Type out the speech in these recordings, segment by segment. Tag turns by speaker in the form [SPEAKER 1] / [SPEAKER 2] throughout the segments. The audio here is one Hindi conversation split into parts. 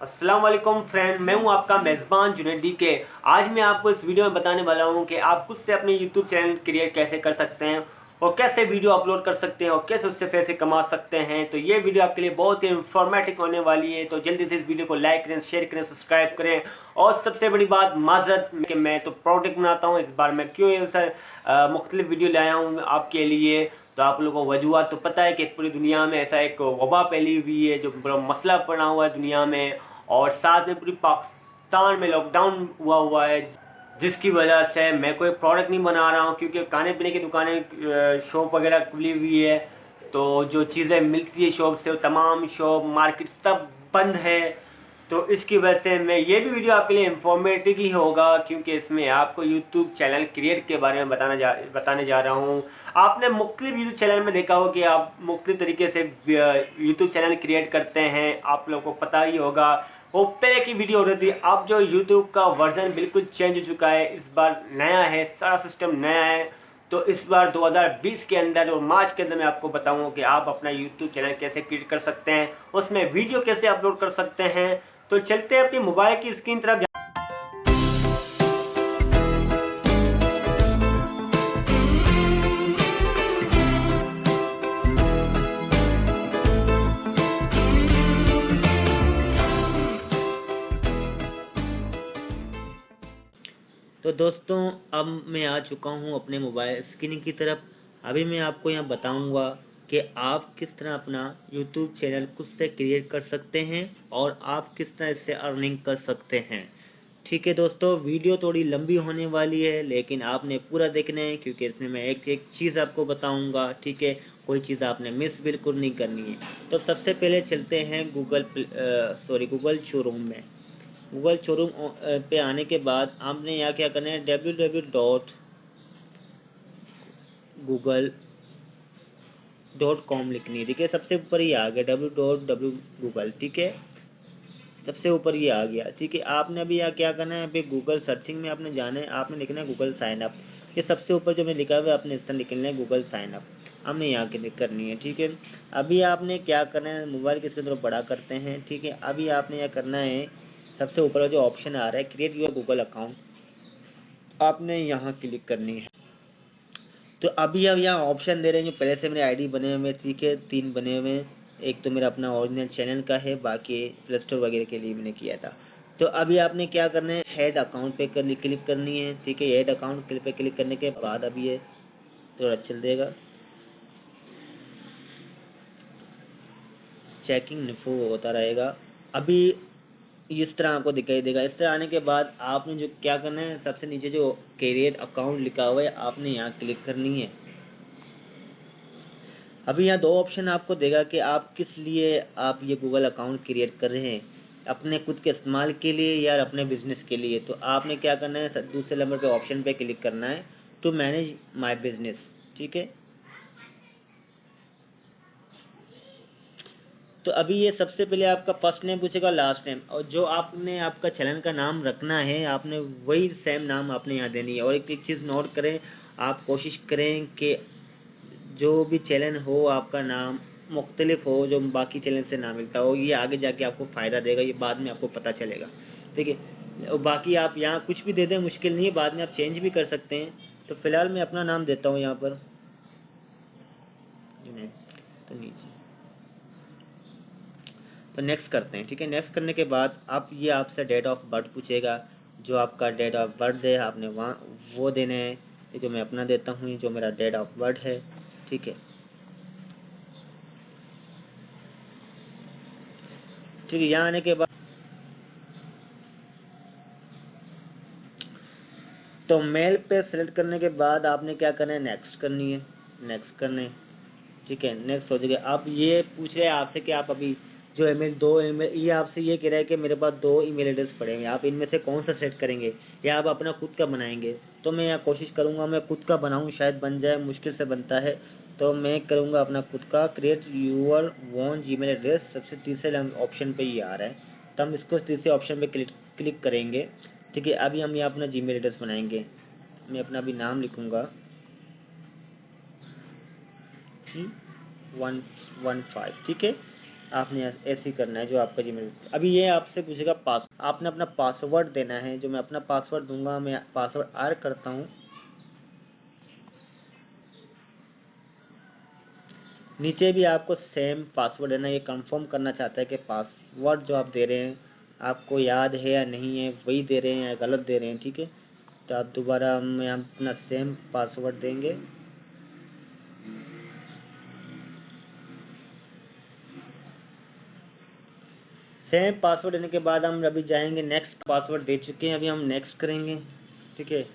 [SPEAKER 1] अस्सलाम वालेकुम फ्रेंड, मैं हूं आपका मेज़बान जुनैद के। आज मैं आपको इस वीडियो में बताने वाला हूं कि आप खुद से अपने यूट्यूब चैनल क्रिएट कैसे कर सकते हैं और कैसे वीडियो अपलोड कर सकते हैं और कैसे उससे पैसे कमा सकते हैं। तो ये वीडियो आपके लिए बहुत ही इंफॉर्मेटिव होने वाली है। तो जल्दी से इस वीडियो को लाइक करें, शेयर करें, सब्सक्राइब करें। और सबसे बड़ी बात माजरत कि मैं तो प्रोडक्ट बनाता हूँ, इस बार मैं क्यों सर मुख्तलिफ वीडियो लाया हूँ आपके लिए। तो आप लोगों को वजूहत तो पता है कि पूरी दुनिया में ऐसा एक वबा फैली हुई है जो बड़ा मसला पड़ा हुआ है दुनिया में, और साथ में पूरी पाकिस्तान में लॉकडाउन हुआ है, जिसकी वजह से मैं कोई प्रोडक्ट नहीं बना रहा हूँ क्योंकि खाने पीने की दुकानें शॉप वगैरह खुली हुई है। तो जो चीज़ें मिलती है शॉप से वो तमाम शॉप मार्केट सब बंद है। तो इसकी वजह से मैं ये भी वीडियो आपके लिए इंफॉर्मेटिव ही होगा क्योंकि इसमें आपको यूट्यूब चैनल क्रिएट के बारे में बताने जा रहा हूँ। आपने मुख्तलिफ यूट्यूब चैनल में देखा हो कि आप मुख्तलिफ तरीके से यूट्यूब चैनल क्रिएट करते हैं, आप लोगों को पता ही होगा। वो पहले की वीडियो हो रही थी, अब जो यूट्यूब का वर्जन बिल्कुल चेंज हो चुका है, इस बार नया है, सारा सिस्टम नया है। तो इस बार 2020 के अंदर और मार्च के अंदर मैं आपको बताऊंगा कि आप अपना यूट्यूब चैनल कैसे क्रिएट कर सकते हैं, उसमें वीडियो कैसे अपलोड कर सकते हैं। तो चलते हैं अपनी मोबाइल की स्क्रीन तरफ।
[SPEAKER 2] तो दोस्तों, अब मैं आ चुका हूँ अपने मोबाइल स्क्रीन की तरफ। अभी मैं आपको यहाँ बताऊँगा कि आप किस तरह अपना यूट्यूब चैनल खुद से क्रिएट कर सकते हैं और आप किस तरह इससे अर्निंग कर सकते हैं। ठीक है दोस्तों, वीडियो थोड़ी लंबी होने वाली है लेकिन आपने पूरा देखना है क्योंकि इसमें मैं एक एक चीज़ आपको बताऊँगा। ठीक है, कोई चीज़ आपने मिस बिल्कुल नहीं करनी है। तो सबसे पहले चलते हैं गूगल शोरूम में। गूगल शोरूम पे आने के बाद आपने यहाँ क्या करना है, www.google.com लिखनी है। ठीक है, सबसे ऊपर ही आ गया www.google। ठीक है, सबसे ऊपर ये आ गया। ठीक है, आपने अभी यहाँ क्या करना है, अभी गूगल सर्चिंग में आपने जाना है, आपने लिखना है गूगल साइन अप। ये सबसे ऊपर जो मैं लिखा हुआ है आपने इस तरह लिखना है गूगल साइन अप, हमने यहाँ क्लिक करनी है। ठीक है, अभी आपने क्या करना है, मोबाइल की स्क्रीन थोड़ा बड़ा करते हैं। ठीक है, अभी आपने यह करना है, सबसे ऊपर जो ऑप्शन आ रहा है क्रिएट योर गूगल अकाउंट, आपने यहाँ क्लिक करनी है। तो अभी अब यहाँ ऑप्शन दे रहे हैं जो पहले से मेरे आईडी बने हुए। ठीक है, 3 बने हुए हैं। एक तो मेरा अपना ओरिजिनल चैनल का है, बाकी प्ले स्टोर वगैरह के लिए मैंने किया था। तो अभी आपने क्या करना है, हेड अकाउंट पे क्लिक करनी है। ठीक है, हेड अकाउंट पे क्लिक करने के बाद अभी ये थोड़ा चल देगा, चेकिंग इन्फो होता रहेगा। अभी इस तरह आपको दिखाई देगा। इस तरह आने के बाद आपने जो क्या करना है, सबसे नीचे जो क्रिएट अकाउंट लिखा हुआ है आपने यहाँ क्लिक करनी है। अभी यहाँ 2 ऑप्शन आपको देगा कि आप किस लिए आप ये गूगल अकाउंट क्रिएट कर रहे हैं, अपने खुद के इस्तेमाल के लिए या अपने बिजनेस के लिए। तो आपने क्या करना है, दूसरे नंबर पे ऑप्शन पे क्लिक करना है, टू मैनेज माय बिजनेस। ठीक है, तो अभी ये सबसे पहले आपका फर्स्ट नेम पूछेगा, लास्ट नेम, और जो आपने आपका चैनल का नाम रखना है आपने वही सेम नाम आपने यहाँ देनी है। और एक चीज़ नोट करें, आप कोशिश करें कि जो भी चैनल हो आपका नाम मुख्तलिफ हो, जो बाकी चैनल से ना मिलता हो। ये आगे जाके आपको फ़ायदा देगा, ये बाद में आपको पता चलेगा। ठीक है, और बाकी आप यहाँ कुछ भी दे दें, मुश्किल नहीं है, बाद में आप चेंज भी कर सकते हैं। तो फिलहाल मैं अपना नाम देता हूँ यहाँ पर जुनैद। तो नीचे तो नेक्स्ट करते हैं। ठीक है, नेक्स्ट करने के बाद आप ये आपसे डेट ऑफ बर्थ पूछेगा, जो आपका डेट ऑफ बर्थ है आपने वहाँ वो देना है। ये जो मैं अपना देता हूँ, जो मेरा डेट ऑफ बर्थ है। ठीक है, ठीक है, यहाँ आने के बाद तो मेल पे सेलेक्ट करने के बाद आपने क्या करना है, नेक्स्ट करनी है, नेक्स्ट करने। ठीक है, नेक्स्ट हो जाएगा। आप ये पूछ रहे हैं आपसे कि आप अभी जो ईमेल, 2 ईमेल, ये आपसे ये कह रहा है कि मेरे पास 2 ईमेल एड्रेस पड़े हैं, आप इनमें से कौन सा सेट करेंगे या आप अपना खुद का बनाएंगे। तो मैं यहाँ कोशिश करूँगा मैं खुद का बनाऊँ, शायद बन जाए, मुश्किल से बनता है। तो मैं करूँगा अपना खुद का, क्रिएट यूर वोन जीमेल एड्रेस, सबसे तीसरे ऑप्शन पे ये आ रहा है। तो हम इसको तीसरे ऑप्शन पे क्लिक करेंगे। ठीक है, अभी हम यहाँ अपना जीमेल एड्रेस बनाएंगे। मैं अपना अभी नाम लिखूँगा 115। ठीक है, आपने ऐसे ही करना है जो आपका जीमेल। अभी ये आपसे पूछेगा आपने अपना पासवर्ड देना है, जो मैं अपना पासवर्ड दूंगा। मैं पासवर्ड आर करता हूँ। नीचे भी आपको सेम पासवर्ड देना। ये कंफर्म करना चाहता है कि पासवर्ड जो आप दे रहे हैं आपको याद है या नहीं है, वही दे रहे हैं या गलत दे रहे हैं, ठीक है। तो आप दोबारा हम यहाँ अपना सेम पासवर्ड देंगे। सेम पासवर्ड देने के बाद हम अभी जाएंगे नेक्स्ट। पासवर्ड दे चुके हैं, अभी हम नेक्स्ट करेंगे, ठीक है।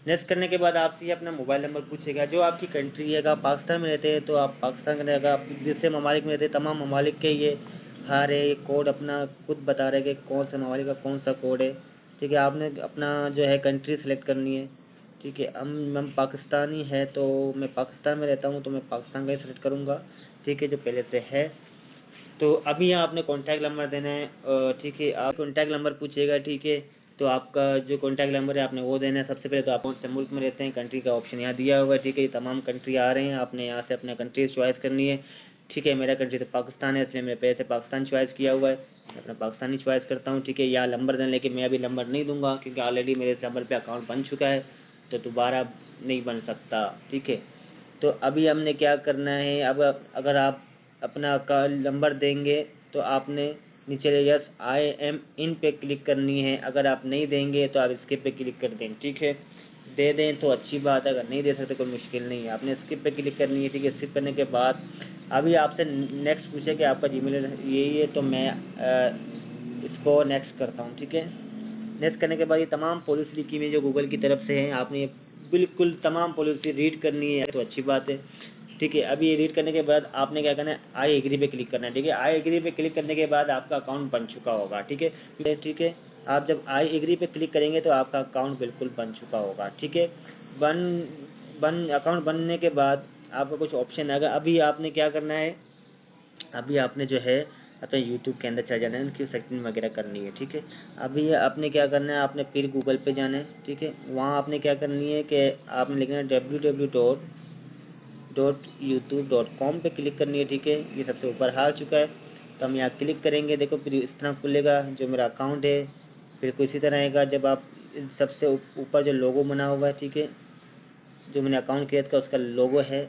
[SPEAKER 2] नेक्स्ट करने के बाद आपसे अपना मोबाइल नंबर पूछेगा, जो आपकी कंट्री है। अगर आप पाकिस्तान में रहते हैं तो आप पाकिस्तान का, अगर आप जिससे ममालिक में रहते हैं तमाम ममालिक के ये हारे ये कोड अपना खुद बता रहे कि कौन सा ममालिक का कौन सा कोड है, ठीक है। आपने अपना जो है कंट्री सेलेक्ट करनी है, ठीक है। हम पाकिस्तानी है तो मैं पाकिस्तान में रहता हूँ तो मैं पाकिस्तान का ही सेलेक्ट करूँगा, ठीक है, जो पहले से है। तो अभी यहाँ आपने कॉन्टैक्ट नंबर देना है, ठीक है। आप कॉन्टैक्ट नंबर पूछेगा, ठीक है। तो आपका जो कॉन्टैक्ट नंबर है आपने वो देना है। सबसे पहले तो आप कौन से मुल्क में रहते हैं, कंट्री का ऑप्शन यहाँ दिया हुआ है, ठीक है। ये तमाम कंट्री आ रहे हैं, आपने यहाँ से अपना कंट्री चॉइस करनी है, ठीक है। मेरा कंट्री तो पाकिस्तान है, इसलिए मैंने पहले से पाकिस्तान चॉइस किया हुआ है, मैं अपना पाकिस्तानी चॉइस करता हूँ, ठीक है। या नंबर देना, लेकिन मैं अभी नंबर नहीं दूंगा क्योंकि ऑलरेडी मेरे इस नंबर पर अकाउंट बन चुका है, तो दोबारा नहीं बन सकता, ठीक है। तो अभी हमने क्या करना है, अब अगर आप अपना का नंबर देंगे तो आपने नीचे यस आई एम इन पे क्लिक करनी है। अगर आप नहीं देंगे तो आप स्किप पे क्लिक कर दें, ठीक है। दे दें तो अच्छी बात है, अगर नहीं दे सकते कोई मुश्किल नहीं है, आपने स्किप पे क्लिक करनी है, ठीक है। स्किप करने के बाद अभी आपसे नेक्स्ट पूछे कि आपका जीमेल यही है, तो मैं इसको नेक्स्ट करता हूँ, ठीक है। नेक्स्ट करने के बाद ये तमाम पॉलिसी लिखी हुई जो गूगल की तरफ से है, आपने ये बिल्कुल तमाम पॉलिसी रीड करनी है, तो अच्छी बात है, ठीक है। अभी ये रीड करने के बाद आपने क्या करना है, आई एग्री पे क्लिक करना है, ठीक है। आई एग्री पे क्लिक करने के बाद आपका अकाउंट बन चुका होगा, ठीक है, ठीक है। आप जब आई एग्री पे क्लिक करेंगे तो आपका अकाउंट बिल्कुल बन चुका होगा, ठीक है। अकाउंट बनने के बाद आपका कुछ ऑप्शन आएगा। अभी आपने क्या करना है, अभी आपने जो है अपने यूट्यूब के अंदर चले जाना है, उनकी सेटिंग वगैरह करनी है, ठीक है। अभी आपने क्या करना है, आपने फिर गूगल पे जाना है, ठीक है। वहाँ आपने क्या करनी है कि आपने लिखना है www.youtube.com पे क्लिक करनी है, ठीक है। ये सबसे ऊपर आ चुका है, तो हम यहाँ क्लिक करेंगे। देखो फिर इस तरह खुलेगा जो मेरा अकाउंट है, फिर कुछ इसी तरह आएगा। जब आप सबसे ऊपर जो लोगो बना हुआ है, ठीक है, जो मैंने अकाउंट क्रिएट का उसका लोगो है,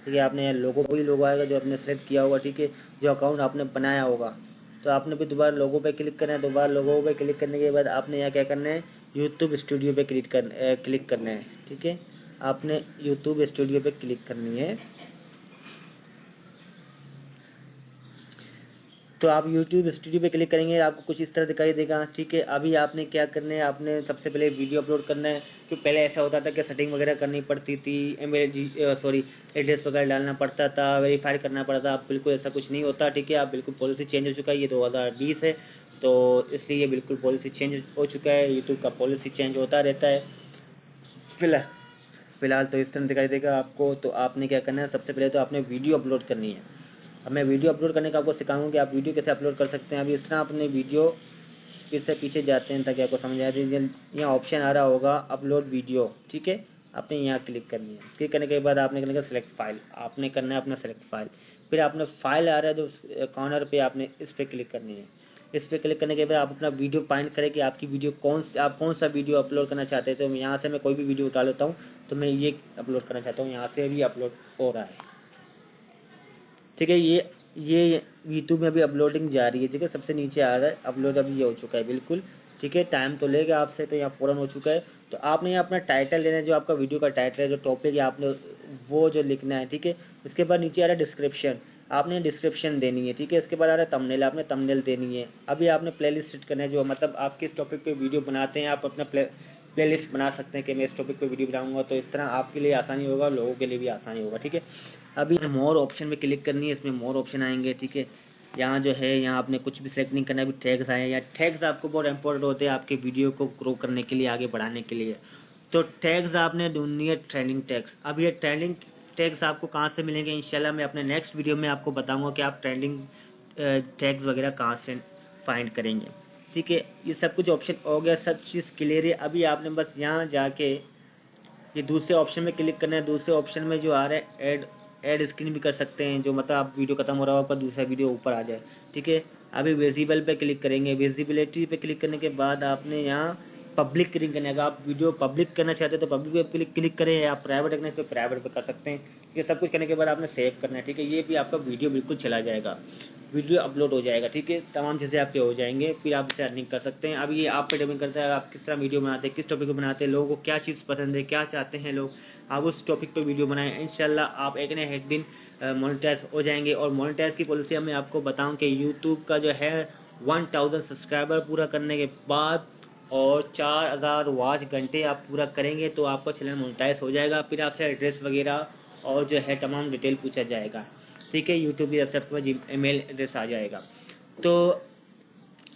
[SPEAKER 2] ठीक है। आपने लोगो वही लोगो आएगा जो आपने सेलेक्ट किया होगा, ठीक है, जो अकाउंट आपने बनाया होगा। तो आपने फिर दोबारा लोगो पे क्लिक करना है। दोबारा लोगो पे क्लिक करने के बाद आपने यहाँ क्या करना है, यूट्यूब स्टूडियो पे क्लिक करना है, ठीक है। आपने यूट्यूब स्टूडियो पे क्लिक करनी है। तो आप यूट्यूब स्टूडियो पे क्लिक करेंगे, आपको कुछ इस तरह दिखाई देगा, ठीक है। अभी आपने क्या करना है, आपने सबसे पहले वीडियो अपलोड करना है। तो पहले ऐसा होता था कि सेटिंग वगैरह करनी पड़ती थी, एड्रेस वगैरह डालना पड़ता था, वेरीफाई करना पड़ता था। अब बिल्कुल ऐसा कुछ नहीं होता, ठीक है। आप बिल्कुल पॉलिसी चेंज हो चुका है, ये 2020 है, तो इसलिए बिल्कुल पॉलिसी चेंज हो चुका है। यूट्यूब का पॉलिसी चेंज होता रहता है। फिलहाल तो इस तरह दिखाई देगा आपको। तो आपने क्या करना है, सबसे पहले तो आपने वीडियो अपलोड करनी है। अब मैं वीडियो अपलोड करने का आपको सिखाऊंगा कि आप वीडियो कैसे अपलोड कर सकते हैं। अभी इस तरह अपने वीडियो फिर से पीछे जाते हैं ताकि आपको समझ आ जाए। यहाँ ऑप्शन आ रहा होगा अपलोड वीडियो, ठीक है। आपने यहाँ क्लिक करनी है। क्लिक करने के बाद आपने करना है सेलेक्ट फाइल, आपने करना है अपना सेलेक्ट फाइल। फिर आपने फाइल आ रहा है जो कॉर्नर पे, आपने इस पर क्लिक करनी है। इस पर क्लिक करने के बाद आप अपना वीडियो फाइंड करें कि आपकी वीडियो आप कौन सा वीडियो अपलोड करना चाहते हैं। तो यहाँ से मैं कोई भी वीडियो उठा लेता हूँ, तो मैं ये अपलोड करना चाहता हूँ। यहाँ से भी अपलोड हो रहा है, ठीक है। ये यूट्यूब में अभी अपलोडिंग जारी है, ठीक है। सबसे नीचे आ रहा है अपलोड, अभी ये हो चुका है बिल्कुल, ठीक है। टाइम तो लेगा आपसे, तो यहाँ फ़ौरन हो चुका है। तो आपने यहाँ अपना टाइटल लेना है, जो आपका वीडियो का टाइटल है, जो टॉपिक है आपने वो जो लिखना है, ठीक है। उसके बाद नीचे आ रहा है डिस्क्रिप्शन, आपने डिस्क्रिप्शन देनी है, ठीक है। इसके बाद आ रहा है थंबनेल, आपने थंबनेल देनी है। अभी आपने प्लेलिस्ट सेट करना है, जो मतलब आप किस टॉपिक पे वीडियो बनाते हैं, आप अपना प्लेलिस्ट बना सकते हैं कि मैं इस टॉपिक पे वीडियो बनाऊंगा। तो इस तरह आपके लिए आसानी होगा, लोगों के लिए भी आसानी होगा, ठीक है। अभी मोर ऑप्शन में क्लिक करनी है, इसमें मोर ऑप्शन आएंगे, ठीक है। यहाँ जो है, यहाँ आपने कुछ भी सेलेक्ट नहीं करना है। अभी टैग्स आए हैं, या टैग्स आपको बहुत इंपॉर्टेंट होते हैं आपके वीडियो को ग्रो करने के लिए, आगे बढ़ाने के लिए। तो टैग्स आपने ढूंढनी है, ट्रेंडिंग टैग्स। अब ये ट्रेंडिंग टैग्स आपको कहाँ से मिलेंगे, इंशाल्लाह मैं अपने नेक्स्ट वीडियो में आपको बताऊंगा कि आप ट्रेंडिंग टैग्स वगैरह कहाँ से फाइंड करेंगे, ठीक है। ये सब कुछ ऑप्शन हो गया, सब चीज़ क्लियर है। अभी आपने बस यहाँ जाके ये दूसरे ऑप्शन में क्लिक करना है। दूसरे ऑप्शन में जो आ रहा है ऐड स्क्रीन भी कर सकते हैं, जो मतलब आप वीडियो खत्म हो रहा हो आपका दूसरा वीडियो ऊपर आ जाए। ठीक है, अभी विजिबल पे क्लिक करेंगे। विजिबिलिटी पे क्लिक करने के बाद आपने यहाँ पब्लिक क्लिक करना है। अगर आप वीडियो पब्लिक करना चाहते हैं तो पब्लिक पे क्लिक करें, या आप प्राइवेट रखना है तो प्राइवेट पे कर सकते हैं। ये सब कुछ करने के बाद आपने सेव करना है। ठीक है, ये भी आपका वीडियो बिल्कुल चला जाएगा, वीडियो अपलोड हो जाएगा। ठीक है, तमाम चीज़ें आपके हो जाएंगे, फिर आप इसे अर्निंग कर सकते हैं। अब ये आप पे डिपेंड करता है आप किस तरह वीडियो बनाते हैं, किस टॉपिक पे बनाते हैं, लोगों को क्या चीज़ पसंद है, क्या चाहते हैं लोग, आप उस टॉपिक पे वीडियो बनाएं। इंशाल्लाह आप एक न एक दिन मोनेटाइज हो जाएंगे। और मोनेटाइज की पॉलिसी मैं आपको बताऊं कि यूट्यूब का जो है 1000 सब्सक्राइबर पूरा करने के बाद और 4000 वॉच घंटे आप पूरा करेंगे तो आपका चैनल मोनेटाइज हो जाएगा। फिर आपसे एड्रेस वगैरह और जो है तमाम डिटेल पूछा जाएगा। ठीक है, यूट्यूब की तरफ से आपके पास ईमेल एड्रेस आ जाएगा, तो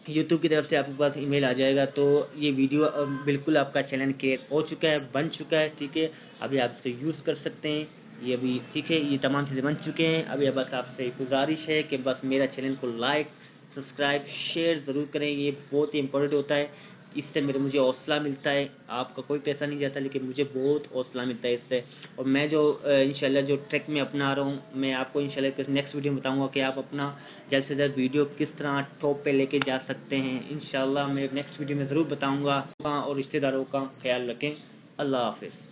[SPEAKER 2] यूट्यूब की तरफ से आपके पास ईमेल आ जाएगा। तो ये वीडियो बिल्कुल आपका चैनल क्रिएट हो चुका है, बन चुका है। ठीक है, अभी आप इसे यूज़ कर सकते हैं ये अभी। ठीक है, ये तमाम चीज़ें बन चुके हैं। अभी बस आपसे गुजारिश है कि बस मेरा चैनल को लाइक सब्सक्राइब शेयर ज़रूर करें, ये बहुत ही इंपॉर्टेंट होता है। इससे मुझे हौसला मिलता है, आपका कोई पैसा नहीं जाता लेकिन मुझे बहुत हौसला मिलता है इससे। और मैं जो इंशाल्लाह जो ट्रिक मैं अपना रहा हूँ, मैं आपको इंशाल्लाह नेक्स्ट वीडियो में बताऊँगा कि आप अपना जल्द से जल्द वीडियो किस तरह टॉप पे लेके जा सकते हैं। इंशाल्लाह मैं नेक्स्ट वीडियो में ज़रूर बताऊँगा। और रिश्तेदारों का ख्याल रखें। अल्लाह हाफिज़।